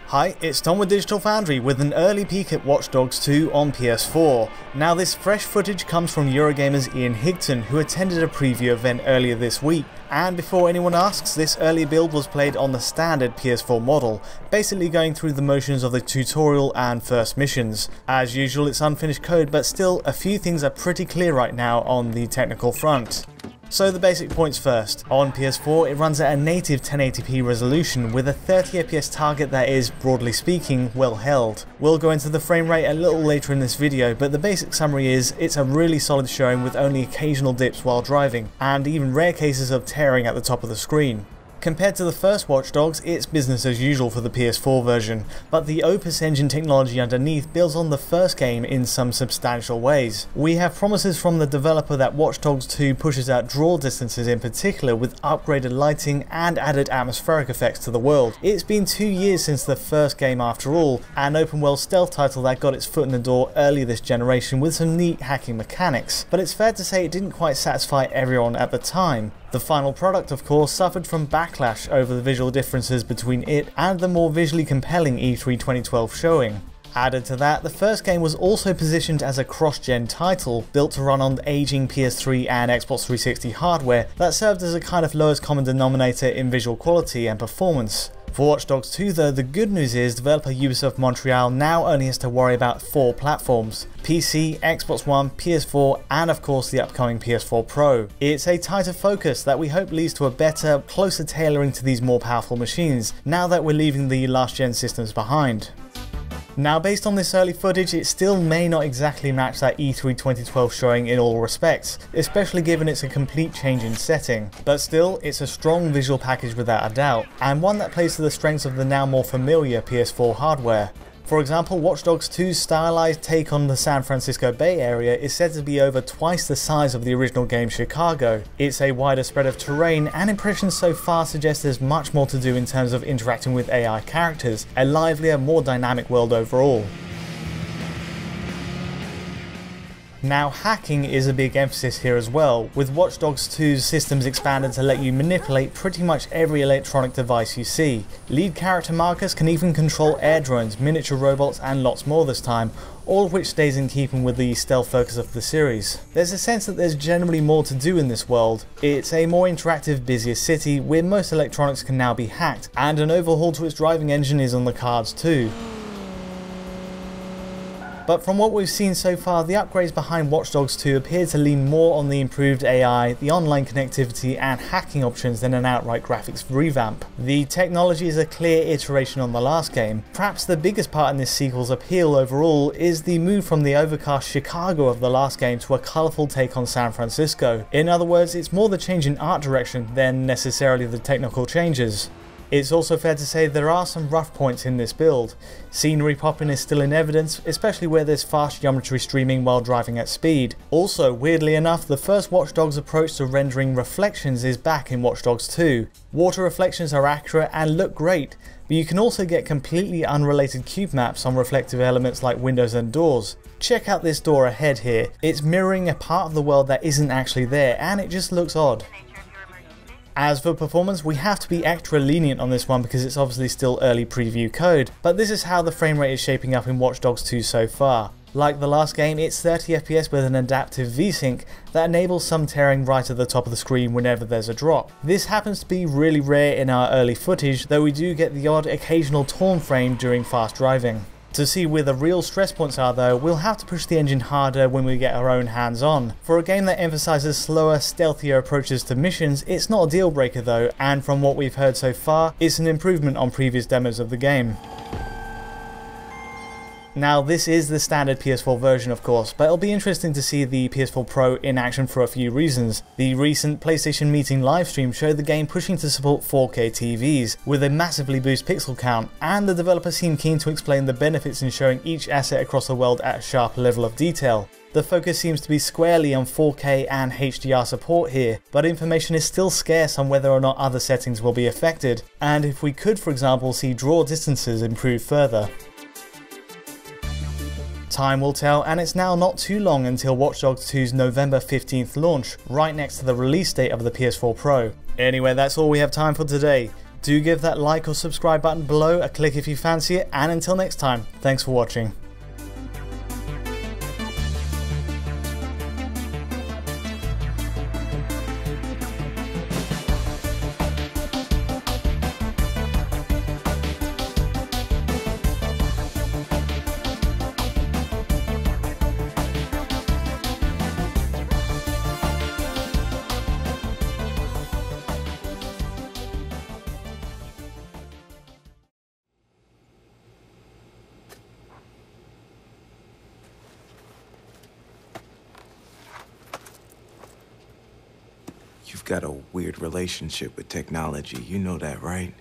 Hi, it's Tom with Digital Foundry with an early peek at Watch Dogs 2 on PS4. Now this fresh footage comes from Eurogamer's Ian Higton, who attended a preview event earlier this week. And before anyone asks, this early build was played on the standard PS4 model, basically going through the motions of the tutorial and first missions. As usual, it's unfinished code, but still a few things are pretty clear right now on the technical front. So the basic points first. On PS4 it runs at a native 1080p resolution with a 30 FPS target that is, broadly speaking, well held. We'll go into the frame rate a little later in this video, but the basic summary is it's a really solid showing with only occasional dips while driving, and even rare cases of tearing at the top of the screen. Compared to the first Watch Dogs, it's business as usual for the PS4 version, but the Opus Engine technology underneath builds on the first game in some substantial ways. We have promises from the developer that Watch Dogs 2 pushes out draw distances in particular with upgraded lighting and added atmospheric effects to the world. It's been 2 years since the first game after all, an open world stealth title that got its foot in the door early this generation with some neat hacking mechanics, but it's fair to say it didn't quite satisfy everyone at the time. The final product, of course, suffered from backlash over the visual differences between it and the more visually compelling E3 2012 showing. Added to that, the first game was also positioned as a cross-gen title, built to run on aging PS3 and Xbox 360 hardware that served as a kind of lowest common denominator in visual quality and performance. For Watch Dogs 2 though, the good news is developer Ubisoft Montreal now only has to worry about 4 platforms: PC, Xbox One, PS4 and of course the upcoming Ps4 Pro. It's a tighter focus that we hope leads to a better, closer tailoring to these more powerful machines, now that we're leaving the last gen systems behind. Now based on this early footage, it still may not exactly match that E3 2012 showing in all respects, especially given it's a complete change in setting. But still, it's a strong visual package without a doubt, and one that plays to the strengths of the now more familiar PS4 hardware. For example, Watch Dogs 2's stylized take on the San Francisco Bay Area is said to be over twice the size of the original game Chicago. It's a wider spread of terrain, and impressions so far suggest there's much more to do in terms of interacting with AI characters, a livelier, more dynamic world overall. Now hacking is a big emphasis here as well, with Watch Dogs 2's systems expanded to let you manipulate pretty much every electronic device you see. Lead character Marcus can even control air drones, miniature robots and lots more this time, all of which stays in keeping with the stealth focus of the series. There's a sense that there's generally more to do in this world. It's a more interactive, busier city where most electronics can now be hacked, and an overhaul to its driving engine is on the cards too. But from what we've seen so far, the upgrades behind Watch Dogs 2 appear to lean more on the improved AI, the online connectivity and hacking options than an outright graphics revamp. The technology is a clear iteration on the last game. Perhaps the biggest part in this sequel's appeal overall is the move from the overcast Chicago of the last game to a colourful take on San Francisco. In other words, it's more the change in art direction than necessarily the technical changes. It's also fair to say there are some rough points in this build. Scenery popping is still in evidence, especially where there's fast geometry streaming while driving at speed. Also, weirdly enough, the first Watch Dogs approach to rendering reflections is back in Watch Dogs 2. Water reflections are accurate and look great, but you can also get completely unrelated cube maps on reflective elements like windows and doors. Check out this door ahead here. It's mirroring a part of the world that isn't actually there, and it just looks odd. As for performance, we have to be extra lenient on this one because it's obviously still early preview code, but this is how the frame rate is shaping up in Watch Dogs 2 so far. Like the last game, it's 30 FPS with an adaptive VSync that enables some tearing right at the top of the screen whenever there's a drop. This happens to be really rare in our early footage, though we do get the odd occasional torn frame during fast driving. To see where the real stress points are though, we'll have to push the engine harder when we get our own hands on. For a game that emphasises slower, stealthier approaches to missions, it's not a deal breaker though, and from what we've heard so far, it's an improvement on previous demos of the game. Now this is the standard PS4 version of course, but it'll be interesting to see the Ps4 Pro in action for a few reasons. The recent PlayStation meeting livestream showed the game pushing to support 4K TVs, with a massively boost pixel count, and the developer seemed keen to explain the benefits in showing each asset across the world at a sharper level of detail. The focus seems to be squarely on 4K and HDR support here, but information is still scarce on whether or not other settings will be affected, and if we could for example see draw distances improve further. Time will tell, and it's now not too long until Watch Dogs 2's November 15th launch, right next to the release date of the Ps4 Pro. Anyway, that's all we have time for today. Do give that like or subscribe button below a click if you fancy it, and until next time, thanks for watching. You've got a weird relationship with technology. You know that, right?